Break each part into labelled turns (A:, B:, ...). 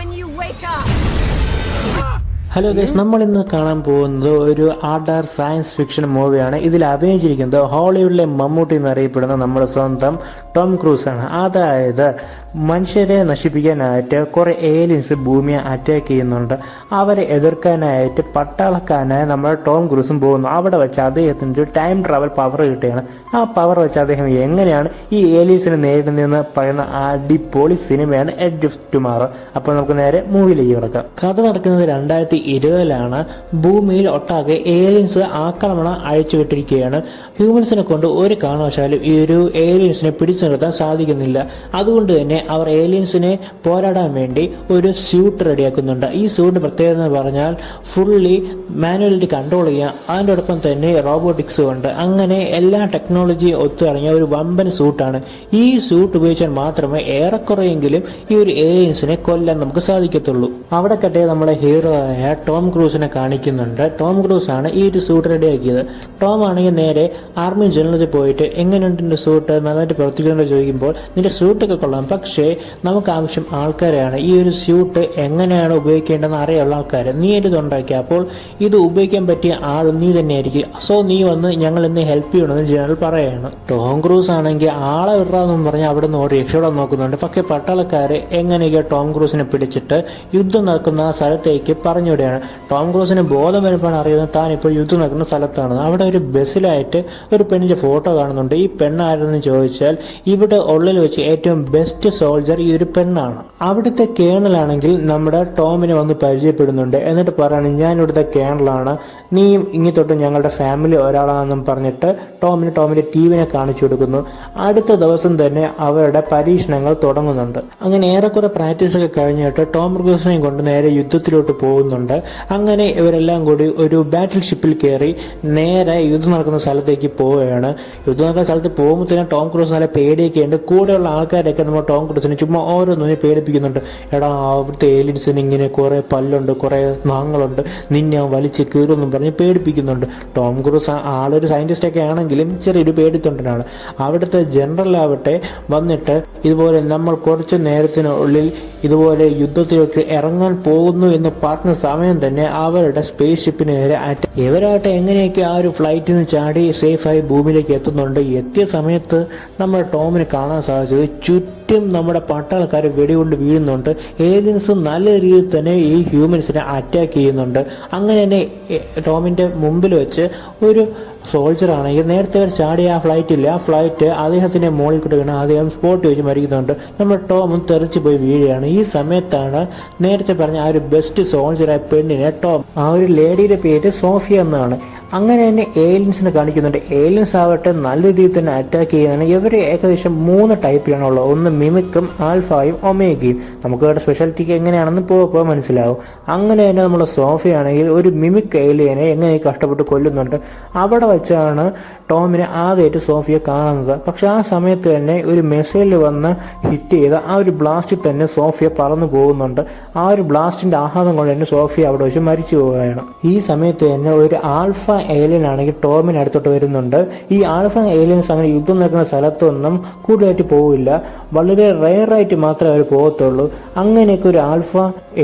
A: when you wake up.
B: Hello guys, നമ്മൾ ഇന്ന് കാണാൻ പോകുന്നത് ഒരു ആർട്ട് സയൻസ് ഫിക്ഷൻ മൂവിയാണ്. ഇതിൽ അഭിനയിച്ചിരിക്കുന്നത് ഹോളിവുഡിലെ മമ്മൂട്ടി എന്നറിയപ്പെടുന്ന നമ്മുടെ സ്വന്തം ടോം ക്രൂസ് ആണ്. അതായത് മനുഷ്യരെ നശിപ്പിക്കാനായിട്ട് കുറെ ഏലിയൻസ് ഭൂമിയെ അറ്റാക്ക് ചെയ്യുന്നുണ്ട്. അവരെ എതിർക്കാനായിട്ട് പട്ടാളക്കാരനായ നമ്മുടെ ടോം ക്രൂസും പോകുന്നു. അവിടെ വെച്ച് അദ്ദേഹത്തിന് ഒരു ടൈം ട്രാവൽ പവർ കിട്ടുകയാണ്. ആ പവർ വെച്ച് അദ്ദേഹം എങ്ങനെയാണ് ഈ ഏലിയൻസിനെ നേരിടുന്നതെന്ന് പറയുന്ന അടിപൊളി സിനിമയാണ് എഡ്ജ് ഓഫ് ടുമാറോ. അപ്പോൾ നമുക്ക് നേരെ മൂവിയിലേക്ക് കിടക്കാം. കഥ നടക്കുന്നത് 2020 ഭൂമിയിൽ ഒട്ടാകെ ഏലിയൻസ് ആക്രമണം അഴിച്ചുവിട്ടിരിക്കുകയാണ്. ഹ്യൂമൻസിനെ കൊണ്ട് ഒരു കാരണവശാലും ഈ ഒരു ഏലിയൻസിനെ പിടിച്ചു നിർത്താൻ സാധിക്കുന്നില്ല. അതുകൊണ്ട് തന്നെ അവർ ഏലിയൻസിനെ പോരാടാൻ വേണ്ടി ഒരു സ്യൂട്ട് റെഡിയാക്കുന്നുണ്ട്. ഈ സ്യൂട്ടിന്റെ പ്രത്യേകത എന്ന് പറഞ്ഞാൽ ഫുള്ളി മാനുവലിറ്റി കൺട്രോൾ ചെയ്യാം, അതിനോടൊപ്പം തന്നെ റോബോട്ടിക്സും ഉണ്ട്. അങ്ങനെ എല്ലാ ടെക്നോളജിയും ഒത്തിറങ്ങിയ ഒരു വമ്പൻ സ്യൂട്ടാണ്. ഈ സ്യൂട്ട് ഉപയോഗിച്ചാൽ മാത്രമേ ഏറെക്കുറെയെങ്കിലും ഈ ഒരു ഏലിയൻസിനെ കൊല്ലാൻ നമുക്ക് സാധിക്കത്തുള്ളൂ. അവിടെ കട്ടെ നമ്മുടെ ഹീറോ ആയ ടോം ക്രൂസിനെ കാണിക്കുന്നുണ്ട്. ടോം ക്രൂസ് ആണ് ഈ ഒരു സൂട്ട് റെഡിയാക്കിയത്. ടോം ആണെങ്കിൽ നേരെ ആർമി ജനറലിൽ പോയിട്ട് എങ്ങനെയുണ്ട് നിന്റെ സൂട്ട്, നന്നായിട്ട് പ്രവർത്തിക്കുന്നുണ്ടോ ചോദിക്കുമ്പോൾ നിന്റെ സൂട്ടൊക്കെ കൊള്ളാം, പക്ഷേ നമുക്ക് ആവശ്യം ആൾക്കാരെയാണ്. ഈ ഒരു സ്യൂട്ട് എങ്ങനെയാണ് ഉപയോഗിക്കേണ്ടതെന്ന് അറിയാനുള്ള ആൾക്കാരെ നീ ഇത് ഉണ്ടാക്കി, അപ്പോൾ ഇത് ഉപയോഗിക്കാൻ പറ്റിയ ആൾ നീ തന്നെയായിരിക്കും. സോ നീ വന്ന് ഞങ്ങൾ ഇന്ന് ഹെൽപ്പ് ചെയ്യണമെന്ന് ജനറൽ പറയാണ്. ടോം ക്രൂസ് ആണെങ്കിൽ ആളെ വിടാമെന്നും പറഞ്ഞ് അവിടെ നിന്ന് ഓടി രക്ഷപ്പെടാൻ നോക്കുന്നുണ്ട്. പക്ഷേ പട്ടാളക്കാരെ എങ്ങനെയൊക്കെ ടോം ക്രൂസിനെ പിടിച്ചിട്ട് യുദ്ധം നടക്കുന്ന ആ സ്ഥലത്തേക്ക് പറഞ്ഞുവിടുകയാണ്. ടോം ക്രൂസിന് ബോധം വരുമ്പോഴാണ് അറിയുന്നത് താൻ ഇപ്പോൾ യുദ്ധം നടക്കുന്ന സ്ഥലത്താണ്. അവിടെ ഒരു ബസ്സിലായിട്ട് ഒരു പെണ്ണിന്റെ ഫോട്ടോ കാണുന്നുണ്ട്. ഈ പെണ്ണാരെന്ന് ചോദിച്ചാൽ ഇവിടെ ഉള്ളിൽ വെച്ച് ഏറ്റവും ബെസ്റ്റ് സോൾജർ ഈ ഒരു പെണ്ണാണ്. അവിടുത്തെ കേണലാണെങ്കിൽ നമ്മുടെ ടോമിനെ വന്ന് പരിചയപ്പെടുന്നുണ്ട്. എന്നിട്ട് പറയാണ് ഞാൻ ഇവിടുത്തെ കേണലാണ്, നീയും ഇങ്ങി തൊട്ട് ഞങ്ങളുടെ ഫാമിലി ഒരാളാണെന്നും പറഞ്ഞിട്ട് ടോമിന്റെ ടീമിനെ കാണിച്ചു കൊടുക്കുന്നു. അടുത്ത ദിവസം തന്നെ അവരുടെ പരീക്ഷണങ്ങൾ തുടങ്ങുന്നുണ്ട്. അങ്ങനെ ഏറെക്കുറെ പ്രാക്ടീസ് ഒക്കെ കഴിഞ്ഞിട്ട് ടോം ക്രൂസിനെയും കൊണ്ട് നേരെ യുദ്ധത്തിലോട്ട് പോകുന്നുണ്ട്. അങ്ങനെ ഇവരെല്ലാം കൂടി ഒരു ബാറ്റിൽ ഷിപ്പിൽ കയറി നേരെ യുദ്ധം നടക്കുന്ന സ്ഥലത്തേക്ക് പോവുകയാണ്. യുദ്ധം നടക്കുന്ന സ്ഥലത്ത് പോകുമ്പോൾ തന്നെ ടോം ക്രൂസ് നല്ല പേടിയൊക്കെ ഉണ്ട്. കൂടെയുള്ള ആൾക്കാരൊക്കെ നമ്മൾ ടോം ക്രൂസിനെ ചുമ്മാ ഓരോന്നും പേടിപ്പിക്കുന്നുണ്ട്. എടാ അവിടുത്തെ ഏലിയൻസിന് ഇങ്ങനെ കുറെ പല്ലുണ്ട്, കുറെ നാങ്ങളുണ്ട്, നിന്നെ വലിച്ച് കീറുമെന്നും പറഞ്ഞ് പേടിപ്പിക്കുന്നുണ്ട്. ടോം ക്രൂസ് ആളൊരു സയന്റിസ്റ്റ് ഒക്കെ ആണെങ്കിലും ചെറിയൊരു പേടിത്തൊണ്ടനാണ്. അവിടുത്തെ ജനറലാവട്ടെ വന്നിട്ട് ഇതുപോലെ നമ്മൾ കുറച്ച് നേരത്തിനുള്ളിൽ ഇതുപോലെ യുദ്ധത്തിലേക്ക് ഇറങ്ങാൻ പോകുന്നു എന്ന് പറഞ്ഞ സമയം തന്നെ അവരുടെ സ്പേസ് ഷിപ്പിന് നേരെ ഇവരാട്ടെ എങ്ങനെയൊക്കെ ആ ഒരു ഫ്ലൈറ്റിൽ നിന്ന് ചാടി സേഫായി ഭൂമിയിലേക്ക് എത്തുന്നുണ്ട്. എത്തിയ സമയത്ത് നമ്മുടെ ടോമിന് കാണാൻ സാധിച്ചത് ചുറ്റും നമ്മുടെ പട്ടാളക്കാർ വെടികൊണ്ട് വീഴുന്നുണ്ട്. ഏലിയൻസ് നല്ല രീതിയിൽ തന്നെ ഈ ഹ്യൂമൻസിനെ അറ്റാക്ക് ചെയ്യുന്നുണ്ട്. അങ്ങനെ തന്നെ ടോമിന്റെ മുമ്പിൽ വെച്ച് ഒരു സോൾജർ ആണെങ്കിൽ നേരത്തെ അവർ ചാടിയ ആ ഫ്ലൈറ്റ് അദ്ദേഹത്തിന്റെ മുകളിൽ കൂടെ വീണ് അദ്ദേഹം സ്പോട്ട് വെച്ച് മരിക്കുന്നുണ്ട്. നമ്മുടെ ടോമും തെറിച്ചു പോയി വീഴുകയാണ്. ഈ സമയത്താണ് നേരത്തെ പറഞ്ഞ ആ ഒരു ബെസ്റ്റ് സോൾജറായ പെണ്ണിനെ ടോം, ആ ഒരു ലേഡിയുടെ പേര് സോഫിയ എന്നാണ്. അങ്ങനെ തന്നെ ഏലിയൻസിനെ കാണിക്കുന്നുണ്ട്. ഏലിയൻസ് ആവട്ടെ നല്ല രീതിയിൽ തന്നെ അറ്റാക്ക് ചെയ്യുകയാണ്. ഇവർ ഏകദേശം 3 ടൈപ്പിലാണ് ഉള്ളത്. ഒന്ന് മിമിക്കും, ആൽഫയും, ഒമേഗയും. നമുക്ക് ഇവിടെ സ്പെഷ്യാലിറ്റിക്ക് എങ്ങനെയാണെന്ന് പോകാൻ മനസ്സിലാവും. അങ്ങനെ തന്നെ നമ്മുടെ സോഫിയാണെങ്കിൽ ഒരു മിമിക് ഏലിയനെ എങ്ങനെ കഷ്ടപ്പെട്ട് കൊല്ലുന്നുണ്ട്. അവിടെ വെച്ചാണ് ടോമിനെ ആദ്യമായിട്ട് സോഫിയെ കാണുന്നത്. പക്ഷെ ആ സമയത്ത് തന്നെ ഒരു മിസൈൽ വന്ന് ഹിറ്റ് ചെയ്ത ആ ഒരു ബ്ലാസ്റ്റിൽ തന്നെ സോഫിയ പറന്നു പോകുന്നുണ്ട്. ആ ഒരു ബ്ലാസ്റ്റിന്റെ ആഘാതം കൊണ്ട് തന്നെ സോഫിയ അവിടെ വെച്ച് മരിച്ചു പോവുകയാണ്. ഈ സമയത്ത് തന്നെ ഒരു ആൽഫ ഏലിയൻ ആണെങ്കിൽ ടോമിന് അടുത്തോട്ട് വരുന്നുണ്ട്. ഈ ആൽഫ ഏലിയൻസ് അങ്ങനെ യുദ്ധം നടക്കുന്ന സ്ഥലത്തൊന്നും കൂടുതലായിട്ട് പോവില്ല, വളരെ റെയറായിട്ട് മാത്രമേ അവർ പോകത്തുള്ളൂ. അങ്ങനെയൊക്കെ ഒരു ആൽഫ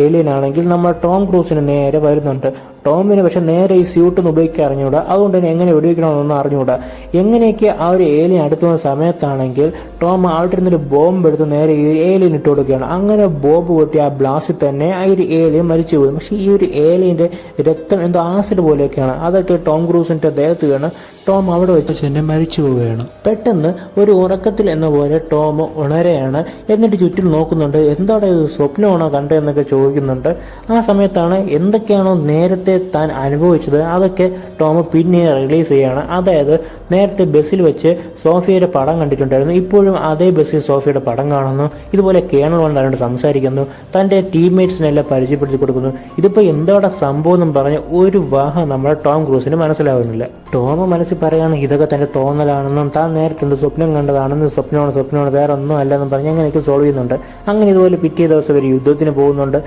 B: ഏലിയൻ ആണെങ്കിൽ നമ്മൾ ടോം ക്രൂസിന് നേരെ വരുന്നുണ്ട്. ടോമിന് പക്ഷെ നേരെ ഈ സ്യൂട്ടൊന്നും ഉപയോഗിക്കാൻ അറിഞ്ഞുകൂടാ. അതുകൊണ്ട് തന്നെ എങ്ങനെ വെടിവെക്കണമെന്നൊന്നും അറിഞ്ഞുകൂടാ. എങ്ങനെയൊക്കെ ആ ഒരു ഏലിയൻ അടുത്ത് വന്ന സമയത്താണെങ്കിൽ ടോം അവിടെ ഇരുന്നൊരു ബോംബ് എടുത്ത് നേരെ ഈ ഏലിയൻ ഇട്ട് കൊടുക്കുകയാണ്. അങ്ങനെ ബോംബ് പൊട്ടി ആ ബ്ലാസ്റ്റിൽ തന്നെ ആ ഒരു ഏലിയൻ മരിച്ചു പോയി. പക്ഷെ ഈ ഒരു ഏലിയന്റെ രക്തം എന്തോ ആസിഡ് പോലെയൊക്കെയാണ്. അതൊക്കെ ടോം ക്രൂസിന്റെ ദേഹത്ത് വീണ് ടോം അവിടെ വെച്ച് തന്നെ മരിച്ചു പോവുകയാണ്. പെട്ടെന്ന് ഒരു ഉറക്കത്തിൽ എന്ന പോലെ ടോം ഉണരെയാണ്. എന്നിട്ട് ചുറ്റും നോക്കുന്നുണ്ട്. എന്താണ് ഇത്, സ്വപ്നമാണോ കണ്ടതെന്നൊക്കെ ചോദിക്കുന്നുണ്ട്. ആ സമയത്താണ് എന്തൊക്കെയാണോ നേരത്തെ താൻ അനുഭവിച്ചത് അതൊക്കെ ടോം പിന്നെ റിലീസ് ചെയ്യാണ്. അതായത് നേരത്തെ ബസ്സിൽ വെച്ച് സോഫിയയുടെ പടം കണ്ടിട്ടുണ്ടായിരുന്നു. ഇപ്പോഴും അതേ ബസ്സിൽ സോഫിയയുടെ പടം കാണുന്നു. ഇതുപോലെ കേണൽ വന്ന് സംസാരിക്കുന്നു, തന്റെ ടീംമേറ്റ്സിനെല്ലാം പരിചയപ്പെടുത്തി കൊടുക്കുന്നു. ഇതിപ്പോ എന്താണ് സംഭവം എന്നും പറഞ്ഞ് ഒരു വാഹനം നമ്മുടെ ടോം ക്രൂസിന് മനസ്സിലാവുന്നില്ല. ടോം മനസ്സിൽ പറയാണ് ഇതൊക്കെ തന്റെ തോന്നലാണെന്നും താൻ നേരത്തെ എന്ത് സ്വപ്നം കണ്ടതാണെന്നും സ്വപ്നമാണ് വേറെ ഒന്നും അല്ലെന്നും പറഞ്ഞ് അങ്ങനെയൊക്കെ സോൾവ് ചെയ്യുന്നുണ്ട്. അങ്ങനെ ഇതുപോലെ പിറ്റേ ദിവസം ഒരു യുദ്ധത്തിന് പോകുന്നുണ്ട്.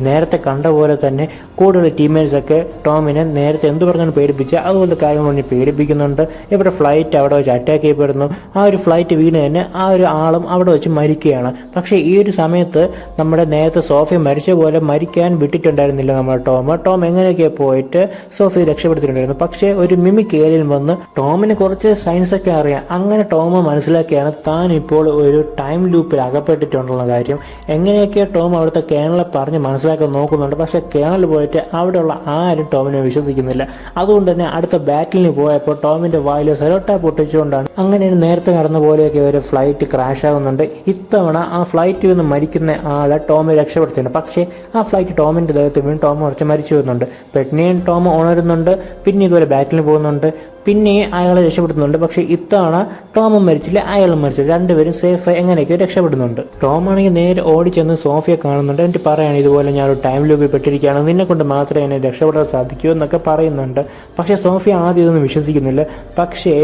B: നേരത്തെ കണ്ട പോലെ തന്നെ കൂടുതൽ ടീംമേറ്റ്സ് ഒക്കെ ടോമിനെ നേരത്തെ എന്ത് പറഞ്ഞാണ് പേടിപ്പിച്ച് അതുപോലത്തെ കാര്യങ്ങൾ പറഞ്ഞ് പേടിപ്പിക്കുന്നുണ്ട്. ഇവിടെ ഫ്ലൈറ്റ് അവിടെ വെച്ച് അറ്റാക്ക് ചെയ്യപ്പെടുന്നു. ആ ഒരു ഫ്ലൈറ്റ് വീണ് തന്നെ ആ ഒരു ആളും അവിടെ വെച്ച് മരിക്കുകയാണ്. പക്ഷേ ഈ ഒരു സമയത്ത് നമ്മുടെ നേരത്തെ സോഫിയ മരിച്ച പോലെ മരിക്കാൻ വിട്ടിട്ടുണ്ടായിരുന്നില്ല നമ്മുടെ ടോം എങ്ങനെയൊക്കെ പോയിട്ട് സോഫിയെ രക്ഷപ്പെടുത്തിയിട്ടുണ്ടായിരുന്നു. പക്ഷേ ഒരു മിമിക് ഏലിയൻ വന്ന് ടോമിന് കുറച്ച് സയൻസ് ഒക്കെ അറിയാം. അങ്ങനെ ടോം മനസ്സിലാക്കിയാണ് താൻ ഇപ്പോൾ ഒരു ടൈം ലൂപ്പിൽ അകപ്പെട്ടിട്ടുള്ള കാര്യം. എങ്ങനെയൊക്കെ ടോം അവിടുത്തെ കേണലെ പറഞ്ഞ് മനസ്സിലാക്കാൻ നോക്കുന്നുണ്ട്. പക്ഷെ കേണൽ പോയിട്ട് അവിടെയുള്ള ആരും ടോമിനെ വിശ്വസിക്കുന്നില്ല. അതുകൊണ്ട് തന്നെ അടുത്ത ബാറ്റിലിന് പോയപ്പോൾ ടോമിന്റെ വായിൽ സെലോട്ട പൊട്ടിച്ചുകൊണ്ടാണ് അങ്ങനെ നേരത്തെ നടന്ന പോലെയൊക്കെ ഒരു ഫ്ലൈറ്റ് ക്രാഷ് ആകുന്നുണ്ട്. ഇത്തവണ ആ ഫ്ലൈറ്റിൽ നിന്ന് മരിക്കുന്ന ആളെ ടോമിനെ രക്ഷപ്പെടുത്തിയിട്ടുണ്ട്. പക്ഷേ ആ ഫ്ലൈറ്റ് ടോമിന്റെ ദേഹത്ത് വീണ് ടോം കുറച്ച് മരിച്ചു വരുന്നുണ്ട്. പെട്ടെന്ന് ടോം ഉണരുന്നുണ്ട്. പിന്നെ ഇതുപോലെ ബാറ്റിൽ പോകുന്നുണ്ട്. പിന്നെ അയാളെ രക്ഷപ്പെടുത്തുന്നുണ്ട്. പക്ഷെ ഇത്തവണ ടോമും മരിച്ചില്ല, അയാളും മരിച്ചില്ല. രണ്ടുപേരും സേഫായി എങ്ങനെയൊക്കെ രക്ഷപ്പെടുന്നുണ്ട്. ടോം ആണെങ്കിൽ നേരെ ഓടിച്ചെന്ന് സോഫിയെ കാണുന്നുണ്ട്. എന്നിട്ട് പറയാണ് ഇതുപോലെ ഞാനൊരു ടൈം ലൂപ്പിൽ പെട്ടിരിക്കുകയാണ്, നിന്നെ കൊണ്ട് മാത്രമേ എന്നെ രക്ഷപ്പെടാൻ സാധിക്കൂ എന്നൊക്കെ പറയുന്നുണ്ട്. പക്ഷെ സോഫിയ ആദ്യം ഇതൊന്നും വിശ്വസിക്കുന്നില്ല. പക്ഷേ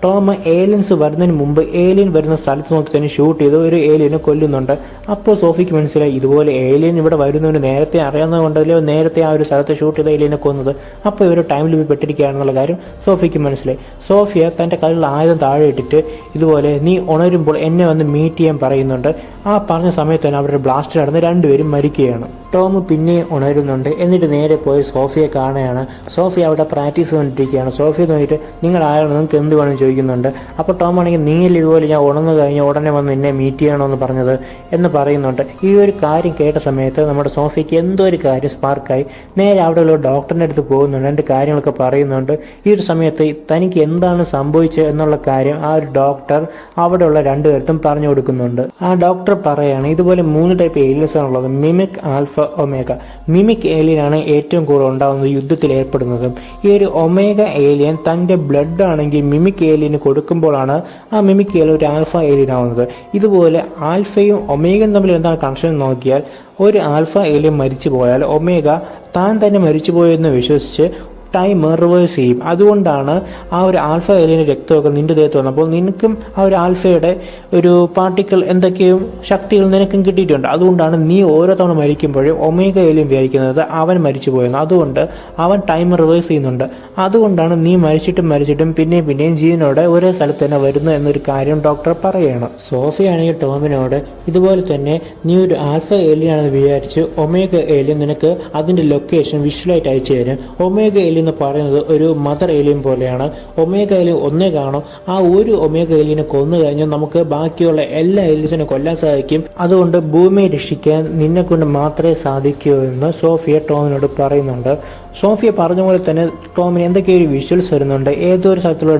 B: ടോം ഏലിയൻസ് വരുന്നതിന് മുമ്പ് ഏലിയൻ വരുന്ന സ്ഥലത്ത് നോക്കി തന്നെ ഷൂട്ട് ചെയ്ത് ഒരു ഏലിയനെ കൊല്ലുന്നുണ്ട്. അപ്പോൾ സോഫിക്ക് മനസ്സിലായി ഇതുപോലെ ഏലിയൻ ഇവിടെ വരുന്നവന് നേരത്തെ അറിയാവുന്നത് കൊണ്ടല്ലോ നേരത്തെ ആ ഒരു സ്ഥലത്ത് ഷൂട്ട് ചെയ്ത ഏലിയനെ കൊന്നത്. അപ്പോൾ ഇവർ ടൈം ലൂപ്പിൽ പെട്ടിരിക്കുകയാണെന്നുള്ള കാര്യം സോഫിക്ക് മനസ്സിലായി. സോഫിയ തന്റെ കയ്യിലുള്ള ആയുധം താഴെ ഇട്ടിട്ട് ഇതുപോലെ നീ ഉണരുമ്പോൾ എന്നെ വന്ന് മീറ്റ് ചെയ്യാൻ പറയുന്നുണ്ട്. ആ പറഞ്ഞ സമയത്ത് തന്നെ അവരുടെ ബ്ലാസ്റ്റ് നടന്ന് രണ്ടുപേരും മരിക്കുകയാണ്. ടോം പിന്നെ ഉണരുന്നുണ്ട്. എന്നിട്ട് നേരെ പോയി സോഫിയെ കാണുകയാണ്. സോഫിയ അവിടെ പ്രാക്ടീസ് കൊണ്ടിരിക്കുകയാണ്. സോഫിയ നോക്കിയിട്ട് നിങ്ങൾ ആരാണ്, നിങ്ങൾക്ക് എന്ത് വേണമെന്ന് ചോദിക്കുന്നുണ്ട്. അപ്പോൾ ടോം ആണെങ്കിൽ നീയല്ല ഇതുപോലെ ഞാൻ ഉണർന്നു കഴിഞ്ഞാൽ ഉടനെ വന്ന് നിന്നെ മീറ്റ് ചെയ്യണമെന്ന് പറഞ്ഞത് എന്ന് പറയുന്നുണ്ട്. ഈ ഒരു കാര്യം കേട്ട സമയത്ത് നമ്മുടെ സോഫിയക്ക് എന്തോ ഒരു കാര്യം സ്പാർക്കായി നേരെ അവിടെയുള്ള ഡോക്ടറിൻ്റെ അടുത്ത് പോകുന്നുണ്ട്. രണ്ട് കാര്യങ്ങളൊക്കെ പറയുന്നുണ്ട്. ഈ ഒരു സമയത്ത് തനിക്ക് എന്താണ് സംഭവിച്ചത് എന്നുള്ള കാര്യം ആ ഒരു ഡോക്ടർ അവിടെയുള്ള രണ്ടുപേർക്കും പറഞ്ഞു കൊടുക്കുന്നുണ്ട്. ആ ഡോക്ടർ പറയാണ് ഇതുപോലെ 3 ടൈപ്പ് ഏലിയൻസ് ആണുള്ളത്, മിമിക്, ആൽഫ, ഒമേഗ. മിമിക് ഏലിയനാണ് ഏറ്റവും കൂടുതൽ ഉണ്ടാകുന്നത് യുദ്ധത്തിൽ ഏർപ്പെടുന്നതും. ഈ ഒരു ഒമേഗ ഏലിയൻ തന്റെ ബ്ലഡ് ആണെങ്കിൽ മിമിക് ഏലിയന് കൊടുക്കുമ്പോഴാണ് ആ മിമിക് ഏലിയൻ ഒരു ആൽഫ ഏലിയൻ ആവുന്നത്. ഇതുപോലെ ആൽഫയും ഒമേഗയും തമ്മിൽ എന്താണ് കണക്ഷൻ നോക്കിയാൽ ഒരു ആൽഫ ഏലിയൻ മരിച്ചു പോയാൽ ഒമേഗ താൻ തന്നെ മരിച്ചുപോയെന്ന് വിശ്വസിച്ച് ടൈം റിവേഴ്സ് ചെയ്യും. അതുകൊണ്ടാണ് ആ ഒരു ആൽഫ ഏലിയൻ്റെ രക്തമൊക്കെ നിന്റെ ദേഹത്ത് വന്നപ്പോൾ നിനക്കും ആ ഒരു ആൽഫയുടെ ഒരു പാർട്ടിക്കിൾ എന്തൊക്കെയും ശക്തികൾ നിനക്കും കിട്ടിയിട്ടുണ്ട്. അതുകൊണ്ടാണ് നീ ഓരോ തവണ മരിക്കുമ്പോഴും ഒമേഗ ഏലിയൻ വിചാരിക്കുന്നത് അവൻ മരിച്ചു പോയെന്ന്. അതുകൊണ്ട് അവൻ ടൈം റിവേഴ്സ് ചെയ്യുന്നുണ്ട്. അതുകൊണ്ടാണ് നീ മരിച്ചിട്ടും പിന്നെയും ജീവനോടെ ഒരേ സ്ഥലത്ത് തന്നെ വരുന്നു എന്നൊരു കാര്യം ഡോക്ടർ പറയുകയാണ്. സോഫിയാണെങ്കിൽ ടോമിനോട് ഇതുപോലെ തന്നെ നീ ഒരു ആൽഫ ഏലിയൻ ആണെന്ന് വിചാരിച്ച് ഒമേഗ ഏലിയൻ നിനക്ക് അതിന്റെ ലൊക്കേഷൻ വിഷ്വലായിട്ട് അയച്ചു തരും. ഒമേഗ ഏലിയൻ എന്ന് പറയുന്നത് ഒരു മദർ ഏലിയൻ പോലെയാണ്. ഒമേഗ ഏലിയൻ ഒന്നേ കാണും. ആ ഒരു ഒമേഗ ഏലിയനെ കൊന്നു കഴിഞ്ഞാൽ നമുക്ക് ബാക്കിയുള്ള എല്ലാ ഏലിയൻസിനെ കൊല്ലാൻ സാധിക്കും. അതുകൊണ്ട് ഭൂമിയെ രക്ഷിക്കാൻ നിന്നെ കൊണ്ട് മാത്രമേ സാധിക്കൂ എന്ന് സോഫിയ ടോമിനോട് പറയുന്നുണ്ട്. സോഫിയ പറഞ്ഞ പോലെ തന്നെ ടോമിന് എന്തൊക്കെയോ ഒരു വിഷ്വൽസ് വരുന്നുണ്ട്. ഏതോ ഒരു സ്ഥലത്തുള്ള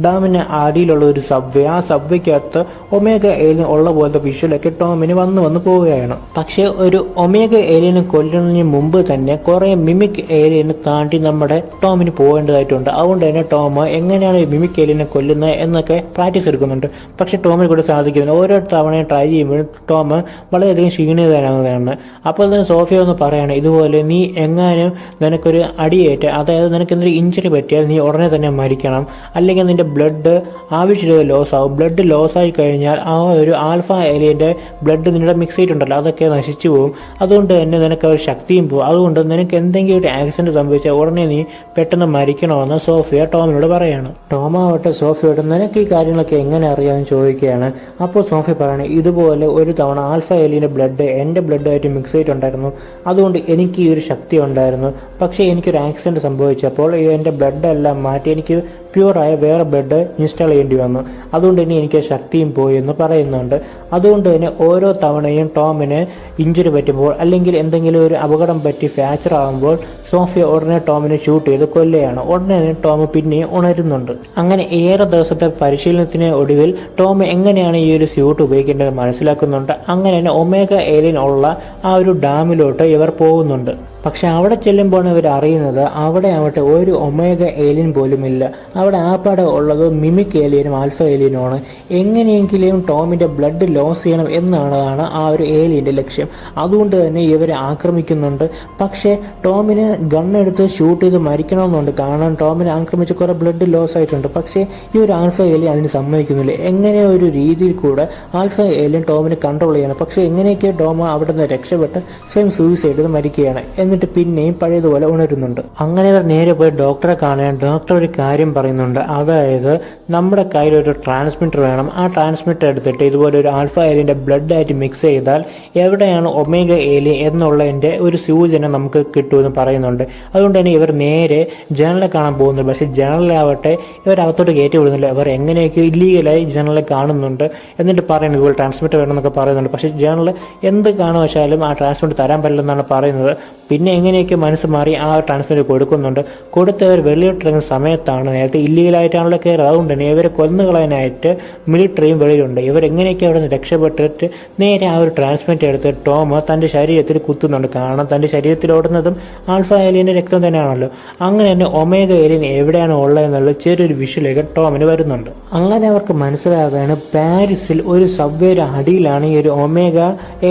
B: ഡാമിന് അടിയിലുള്ള ഒരു സബ്വേ, ആ സബ്വേക്കകത്ത് ഒമേഗ ഏലിയൻ ഉള്ള പോലത്തെ വിഷ്വലൊക്കെ ടോമിന് വന്ന് പോവുകയാണ്. പക്ഷെ ഒരു ഒമേഗ ഏലിയനെ കൊല്ലുന്നതിന് മുമ്പ് തന്നെ കുറെ മിമിക് ഏലിയനെ താണ്ടി നമ്മുടെ ടോമിന് പോകേണ്ടതായിട്ടുണ്ട്. അതുകൊണ്ട് തന്നെ ടോം എങ്ങനെയാണ് മിമിക് ഏലിയനെ കൊല്ലുന്നത് എന്നൊക്കെ പ്രാക്ടീസ് എടുക്കുന്നുണ്ട്. പക്ഷെ ടോമിന് കൂടെ സാധിക്കുന്നില്ല. ഓരോ തവണയും ട്രൈ ചെയ്യുമ്പോഴും ടോം വളരെയധികം ക്ഷീണിതനാകുന്നതാണ്. അപ്പോൾ തന്നെ സോഫിയ ഒന്ന് പറയാണ് ഇതുപോലെ നീ എങ്ങാനും നിനക്കൊരു അടിയേറ്റ്, അതായത് നിനക്ക് എന്തെങ്കിലും ഇഞ്ചുറി പറ്റിയാൽ നീ ഉടനെ തന്നെ മരിക്കണം, അല്ലെങ്കിൽ നിന്റെ ബ്ലഡ് ആവശ്യമില്ല ലോസ് ആവും. ബ്ലഡ് ലോസ് ആയി കഴിഞ്ഞാൽ ആ ഒരു ആൽഫ ഏലിയന്റെ ബ്ലഡ് നിങ്ങളുടെ മിക്സ് ചെയ്തിട്ടുണ്ടല്ലോ അതൊക്കെ നശിച്ചു പോകും. അതുകൊണ്ട് തന്നെ നിനക്ക് ഒരു ശക്തിയും പോകും. അതുകൊണ്ട് നിനക്ക് എന്തെങ്കിലും ഒരു ആക്സിഡന്റ് സംഭവിച്ചാൽ ഉടനെ നീ പെട്ടെന്ന് മരിക്കണമെന്ന് സോഫിയ ടോമിനോട് പറയാണ്. ടോമാവട്ടെ സോഫിയോട് നിനക്ക് ഈ കാര്യങ്ങളൊക്കെ എങ്ങനെ അറിയാമെന്ന് ചോദിക്കുകയാണ്. അപ്പോൾ സോഫിയ പറയണേ ഇതുപോലെ ഒരു തവണ ആൽഫ ഏലിയന്റെ ബ്ലഡ് എൻ്റെ ബ്ലഡായിട്ട് മിക്സ് ചെയ്തിട്ടുണ്ടായിരുന്നു. അതുകൊണ്ട് എനിക്ക് ഈ ഒരു ശക്തി ഉണ്ടായിരുന്നു. പക്ഷേ എനിക്കൊരു ആക്സിഡന്റ് സംഭവിച്ചപ്പോൾ എൻ്റെ ബ്ലഡ് എല്ലാം മാറ്റി എനിക്ക് പ്യൂറായ വേറെ ബ്ലഡ് ഇൻസ്റ്റാൾ ചെയ്യേണ്ടി വന്നു. അതുകൊണ്ട് തന്നെ എനിക്ക് ശക്തിയും പോയി എന്ന് പറയുന്നുണ്ട്. അതുകൊണ്ട് തന്നെ ഓരോ തവണയും ടോമിന് ഇഞ്ചുറി പറ്റുമ്പോൾ അല്ലെങ്കിൽ എന്തെങ്കിലും ഒരു അപകടം പറ്റി ഫ്രാക്ചർ ആകുമ്പോൾ സോഫിയ ഉടനെ ടോമിനെ ഷൂട്ട് ചെയ്ത് കൊല്ലുകയാണ്. ഉടനെ ടോം പിന്നെയും ഉണരുന്നുണ്ട്. അങ്ങനെ ഏറെ ദിവസത്തെ പരിശീലനത്തിന് ഒടുവിൽ ടോം എങ്ങനെയാണ് ഈ ഒരു സ്യൂട്ട് ഉപയോഗിക്കേണ്ടത് മനസ്സിലാക്കുന്നുണ്ട്. അങ്ങനെ തന്നെ ഒമേഗ ഏലിയൻ ഉള്ള ആ ഒരു ഡാമിലോട്ട് ഇവർ പോകുന്നുണ്ട്. പക്ഷെ അവിടെ ചെല്ലുമ്പോഴാണ് ഇവർ അറിയുന്നത് അവിടെ ആവട്ടെ ഒരു ഒമേഗ ഏലിയൻ പോലും ഇല്ല. അവിടെ ആപ്പാടെ ഉള്ളത് മിമിക് ഏലിയനും ആൽഫ ഏലിയനുമാണ്. എങ്ങനെയെങ്കിലും ടോമിന്റെ ബ്ലഡ് ലോസ് ചെയ്യണം എന്നാണ് ആ ഒരു ഏലിയന്റെ ലക്ഷ്യം. അതുകൊണ്ട് തന്നെ ഇവരെ ആക്രമിക്കുന്നുണ്ട്. പക്ഷേ ടോമിന് ഗണ്ണെടുത്ത് ഷൂട്ട് ചെയ്ത് മരിക്കണമെന്നുണ്ട്. കാരണം ടോമിനെ ആക്രമിച്ച് കുറെ ബ്ലഡ് ലോസ് ആയിട്ടുണ്ട്. പക്ഷേ ഈ ഒരു ആൽഫ ഏലിയൻ അതിന് സമ്മതിക്കുന്നില്ല. എങ്ങനെ ഒരു രീതിയിൽ കൂടെ ആൽഫ ഏലിയൻ ടോമിനെ കൺട്രോൾ ചെയ്യണം. പക്ഷെ എങ്ങനെയൊക്കെ ടോം അവിടെ നിന്ന് രക്ഷപ്പെട്ട് സ്വയം സൂയിസൈഡ് ചെയ്ത് മരിക്കുകയാണ്. എന്നിട്ട് പിന്നെയും പഴയതുപോലെ ഉണരുന്നുണ്ട്. അങ്ങനെ അവർ നേരെ പോയി ഡോക്ടറെ കാണാൻ ഡോക്ടർ ഒരു കാര്യം പറയുന്നുണ്ട്. അതായത് നമ്മുടെ കയ്യിൽ ഒരു ട്രാൻസ്മിറ്റർ വേണം. ആ ട്രാൻസ്മിറ്റർ എടുത്തിട്ട് ഇതുപോലെ ഒരു ആൽഫ ഏലിയന്റെ ബ്ലഡ് ആയിട്ട് മിക്സ് ചെയ്താൽ എവിടെയാണ് ഒമേഗ ഏലിയൻ എന്നുള്ളതിന്റെ ഒരു സൂചന നമുക്ക് കിട്ടുമെന്ന് പറയുന്നുണ്ട്. അതുകൊണ്ട് തന്നെ ഇവർ നേരെ ജനറലെ കാണാൻ പോകുന്നുണ്ട്. പക്ഷെ ജനറലാവട്ടെ ഇവർ അകത്തോട്ട് കയറ്റി വിടുന്നില്ല. ഇവർ എങ്ങനെയൊക്കെ ഇല്ലീഗലായി ജനറലെ കാണുന്നുണ്ട്. എന്നിട്ട് പറയുന്നത് ഇതുപോലെ ട്രാൻസ്മിറ്റർ വേണമെന്നൊക്കെ പറയുന്നുണ്ട്. പക്ഷെ ജനറൽ എന്ത് കാണുവച്ചാലും ആ ട്രാൻസ്മിറ്റർ തരാൻ പറ്റില്ലെന്നാണ് പറയുന്നത്. പിന്നെ എങ്ങനെയൊക്കെ മനസ്സ് മാറി ആ ട്രാൻസ്മിറ്റർ കൊടുക്കുന്നുണ്ട്. കൊടുത്തവർ വെളിയിട്ടിറങ്ങുന്ന സമയത്താണ് നേരത്തെ ഇല്ലീഗലായിട്ടാണല്ലോ കയറുക. അതുകൊണ്ട് തന്നെ ഇവരെ കൊന്നുകളയാനായിട്ട് മിലിറ്ററിയും വെളിയിലുണ്ട്. ഇവരെങ്ങനെയൊക്കെ അവിടെ നിന്ന് രക്ഷപ്പെട്ടിട്ട് നേരെ ആ ഒരു ട്രാൻസ്മിറ്റർ എടുത്ത് ടോം തൻ്റെ ശരീരത്തിൽ കുത്തുന്നുണ്ട്. കാരണം തൻ്റെ ശരീരത്തിൽ ഓടുന്നതും ആൽഫ ഏലിയൻ്റെ രക്തം തന്നെയാണല്ലോ. അങ്ങനെ തന്നെ ഒമേഗ ഏലിയൻ എവിടെയാണ് ഉള്ളതെന്നുള്ള ചെറിയൊരു വിഷ്വലേക്ക് ടോമിന് വരുന്നുണ്ട്. അങ്ങനെ അവർക്ക് മനസ്സിലാവുകയാണ് പാരീസിൽ ഒരു സബ്വേയുടെ അടിയിലാണ് ഈ ഒരു ഒമേഗ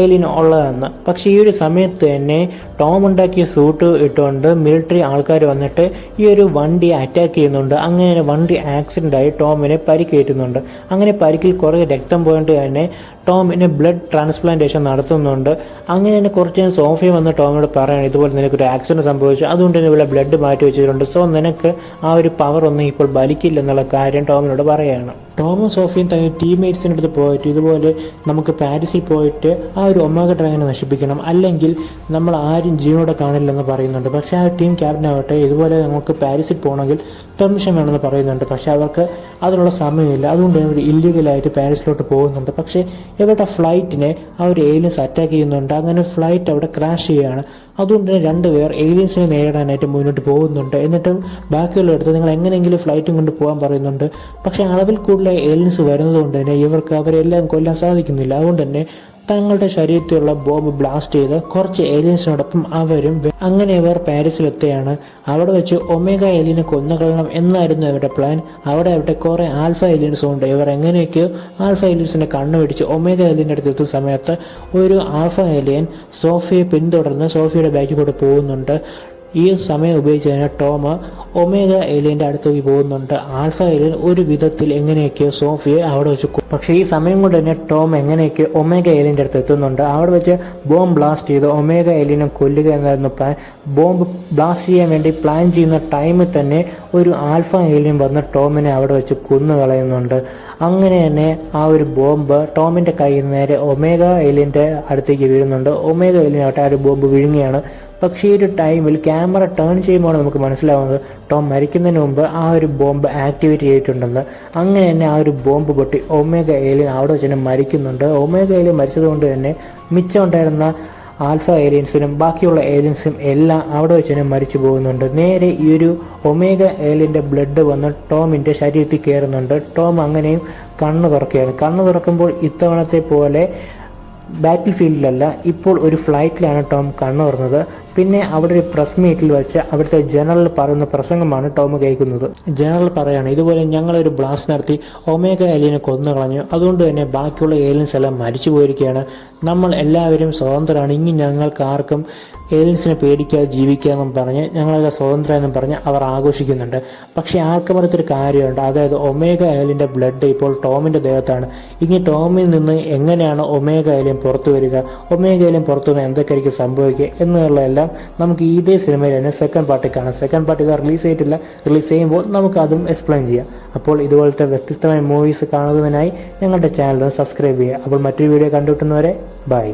B: ഏലിയൻ ഉള്ളതെന്ന്. പക്ഷേ ഈ ഒരു സമയത്ത് തന്നെ ടോം ഉണ്ടാക്കിയ സൂട്ട് ഇട്ടുകൊണ്ട് മിലിറ്ററി ആൾക്കാർ വന്നിട്ട് ഈ ഒരു വണ്ടിയെ അറ്റാക്ക് ചെയ്യുന്നുണ്ട്. അങ്ങനെ വണ്ടി ആക്സിഡന്റ് ആയി ടോമിനെ പരിക്കേറ്റുന്നുണ്ട്. അങ്ങനെ പരിക്കിൽ കുറേ രക്തം പോയിട്ട് തന്നെ ടോമിന് ബ്ലഡ് ട്രാൻസ്പ്ലാന്റേഷൻ നടത്തുന്നുണ്ട്. അങ്ങനെ തന്നെ കുറച്ച് സോഫിയ വന്ന് ടോമിനോട് പറയണം ഇതുപോലെ നിനക്കൊരു ആക്സിഡന്റ് സംഭവിച്ചു, അതുകൊണ്ട് തന്നെ ഇവിടെ ബ്ലഡ് മാറ്റി വെച്ചിട്ടുണ്ട്. സോ നിനക്ക് ആ ഒരു പവർ ഒന്നും ഇപ്പോൾ ബലിക്കില്ലെന്നുള്ള കാര്യം ടോമിനോട് പറയുകയാണ്. ടോമും സോഫിയും തന്നെ ടീംമേറ്റ്സിൻ്റെ അടുത്ത് പോയിട്ട് ഇതുപോലെ നമുക്ക് പാരീസിൽ പോയിട്ട് ആ ഒരു ഒമേഗ ഡ്രാഗനെ നശിപ്പിക്കണം, അല്ലെങ്കിൽ നമ്മൾ ആരും ജീവനോടെ കാണില്ലെന്ന് പറയുന്നുണ്ട്. പക്ഷേ ആ ടീം ക്യാപ്റ്റൻ ആവട്ടെ ഇതുപോലെ നമുക്ക് പാരീസിൽ പോകണമെങ്കിൽ പെർമിഷൻ വേണമെന്ന് പറയുന്നുണ്ട്. പക്ഷേ അവർക്ക് അതിനുള്ള സമയമില്ല. അതുകൊണ്ട് അവർ ഇല്ലീഗലായിട്ട് പാരീസിലോട്ട് പോകുന്നുണ്ട്. പക്ഷേ ഇവരുടെ ഫ്ലൈറ്റിനെ ആ ഒരു ഏലിയൻസ് അറ്റാക്ക് ചെയ്യുന്നുണ്ട്. അങ്ങനെ ഫ്ലൈറ്റ് അവിടെ ക്രാഷ് ചെയ്യുകയാണ്. അതുകൊണ്ട് തന്നെ രണ്ടുപേർ ഏലിയൻസിനെ നേരിടാനായിട്ട് മുന്നോട്ട് പോകുന്നുണ്ട്. എന്നിട്ടും ബാക്കിയുള്ളടത്ത് നിങ്ങൾ എങ്ങനെയെങ്കിലും ഫ്ലൈറ്റും കൊണ്ട് പോകാൻ പറയുന്നുണ്ട്. പക്ഷേ അളവിൽ കൂടുതൽ ഏലിയൻസ് വരുന്നതുകൊണ്ട് തന്നെ ഇവർക്ക് അവരെല്ലാം കൊല്ലാൻ സാധിക്കുന്നില്ല. അതുകൊണ്ട് തന്നെ തങ്ങളുടെ ശരീരത്തിലുള്ള ബോംബ് ബ്ലാസ്റ്റ് ചെയ്ത് കുറച്ച് ഏലിയൻസിനോടൊപ്പം അവരും അങ്ങനെ ഇവർ പാരീസിലെത്തുകയാണ്. അവിടെ വെച്ച് ഒമേഗ ഏലിയനെ കൊന്നുകളയണം എന്നായിരുന്നു അവരുടെ പ്ലാൻ. അവിടെ കുറെ ആൽഫ ഏലിയൻസും ഉണ്ട്. ഇവർ എങ്ങനെയൊക്കെയോ ആൽഫ ഏലിയൻസിനെ കണ്ണുപിടിച്ച് ഒമേഗ ഏലിയൻ്റെ അടുത്ത് എത്തുന്ന സമയത്ത് ഒരു ആൽഫ ഏലിയൻ സോഫിയെ പിന്തുടർന്ന് സോഫിയുടെ ബാക്കിൽ കൂടെ പോകുന്നുണ്ട്. ഈ സമയം ഉപയോഗിച്ച് കഴിഞ്ഞാൽ ടോം ഒമേഗ ഏലിയൻ്റെ അടുത്തേക്ക് പോകുന്നുണ്ട്. ആൽഫ ഏലിയൻ ഒരു വിധത്തിൽ എങ്ങനെയൊക്കെയോ സോഫിയെ അവിടെ വെച്ച് പക്ഷേ ഈ സമയം കൊണ്ട് തന്നെ ടോം എങ്ങനെയൊക്കെ ഒമേഗ ഏലിയൻ്റെ അടുത്ത് എത്തുന്നുണ്ട്. അവിടെ വെച്ച് ബോംബ് ബ്ലാസ്റ്റ് ചെയ്ത് ഒമേഗ ഏലിയനെ കൊല്ലുക എന്നായിരുന്നു പ്ലാൻ. ബോംബ് ബ്ലാസ്റ്റ് ചെയ്യാൻ വേണ്ടി പ്ലാൻ ചെയ്യുന്ന ടൈമിൽ തന്നെ ഒരു ആൽഫ ഏലിയൻ വന്ന് ടോമിനെ അവിടെ വെച്ച് കൊന്നുകളയുന്നുണ്ട്. അങ്ങനെ തന്നെ ആ ഒരു ബോംബ് ടോമിൻ്റെ കയ്യിൽ നിന്ന് നേരെ ഒമേഗ ഏലിയൻ്റെ അടുത്തേക്ക് വീഴുന്നുണ്ട്. ഒമേഗ ഏലിയൻ ആവട്ടെ ആ ഒരു ബോംബ് വിഴുങ്ങുകയാണ്. പക്ഷേ ഈ ഒരു ടൈമിൽ ക്യാമറ ടേൺ ചെയ്യുമ്പോൾ നമുക്ക് മനസ്സിലാവുന്നത് ടോം മരിക്കുന്നതിന് മുമ്പ് ആ ഒരു ബോംബ് ആക്ടിവേറ്റ് ചെയ്തിട്ടുണ്ടെന്ന്. അങ്ങനെ തന്നെ ആ ഒരു ബോംബ് പൊട്ടി ഒമേഗ ഏലിയൻ അവിടെ വെച്ച് തന്നെ മരിക്കുന്നുണ്ട്. ഒമേഗ ഏലിയൻ മരിച്ചതുകൊണ്ട് തന്നെ മിച്ചം ഉണ്ടായിരുന്ന ആൽഫ ഏലിയൻസിനും ബാക്കിയുള്ള ഏലിയൻസും എല്ലാം അവിടെ വെച്ച് തന്നെ മരിച്ചു പോകുന്നുണ്ട്. നേരെ ഈ ഒരു ഒമേഗ ഏലിയൻ്റെ ബ്ലഡ് വന്ന് ടോമിൻ്റെ ശരീരത്തിൽ കയറുന്നുണ്ട്. ടോം അങ്ങനെയും കണ്ണ് തുറക്കുകയാണ്. കണ്ണ് തുറക്കുമ്പോൾ ഇത്തവണത്തെ പോലെ ബാറ്റിൽ ഫീൽഡിലല്ല, ഇപ്പോൾ ഒരു ഫ്ലൈറ്റിലാണ് ടോം കണ്ണു തുറന്നത്. പിന്നെ അവിടെ ഒരു പ്രസ് മീറ്റിൽ വെച്ച് അവിടുത്തെ ജനറൽ പറയുന്ന പ്രസംഗമാണ് ടോം കേൾക്കുന്നത്. ജനറൽ പറയാണ് ഇതുപോലെ ഞങ്ങളൊരു ബ്ലാസ്റ്റ് നടത്തി ഒമേഗ ഏലിയനെ കൊന്നു കളഞ്ഞു, അതുകൊണ്ട് തന്നെ ബാക്കിയുള്ള ഏലിയൻസ് എല്ലാം മരിച്ചു പോയിരിക്കുകയാണ്. നമ്മൾ എല്ലാവരും സ്വതന്ത്രരാണ്. ഇനി ഞങ്ങൾക്ക് ആർക്കും ഏലിയൻസിനെ പേടിക്കാതെ ജീവിക്കാമെന്നും പറഞ്ഞ് ഞങ്ങളൊക്കെ സ്വതന്ത്രമെന്നും പറഞ്ഞ് അവർ ആഘോഷിക്കുന്നുണ്ട്. പക്ഷേ ആർക്കും അടുത്തൊരു കാര്യമുണ്ട്. അതായത് ഒമേഗ ഏലിയൻ്റെ ബ്ലഡ് ഇപ്പോൾ ടോമിൻ്റെ ദേഹത്താണ്. ഇനി ടോമിൽ നിന്ന് എങ്ങനെയാണ് ഒമേഗ ഏലിയൻ പുറത്തു വരിക, ഒമേഗ ഏലിയൻ പുറത്തു നിന്ന് എന്തൊക്കെയായിരിക്കും സംഭവിക്കുക എന്നുള്ളതെല്ലാം നമുക്ക് ഇതേ സിനിമയിൽ തന്നെ സെക്കൻഡ് പാർട്ടിൽ കാണാം. സെക്കൻഡ് പാർട്ട് ഇത് റിലീസ് ചെയ്തിട്ടില്ല. റിലീസ് ചെയ്യുമ്പോൾ നമുക്ക് അതും എക്സ്പ്ലെയിൻ ചെയ്യാം. അപ്പോൾ ഇതുപോലത്തെ വ്യത്യസ്തമായ മൂവീസ് കാണുന്നതിനായി ഞങ്ങളുടെ ചാനൽ സബ്സ്ക്രൈബ് ചെയ്യുക. അപ്പോൾ മറ്റൊരു വീഡിയോ കണ്ടുകിട്ടുന്നവരെ ബൈ.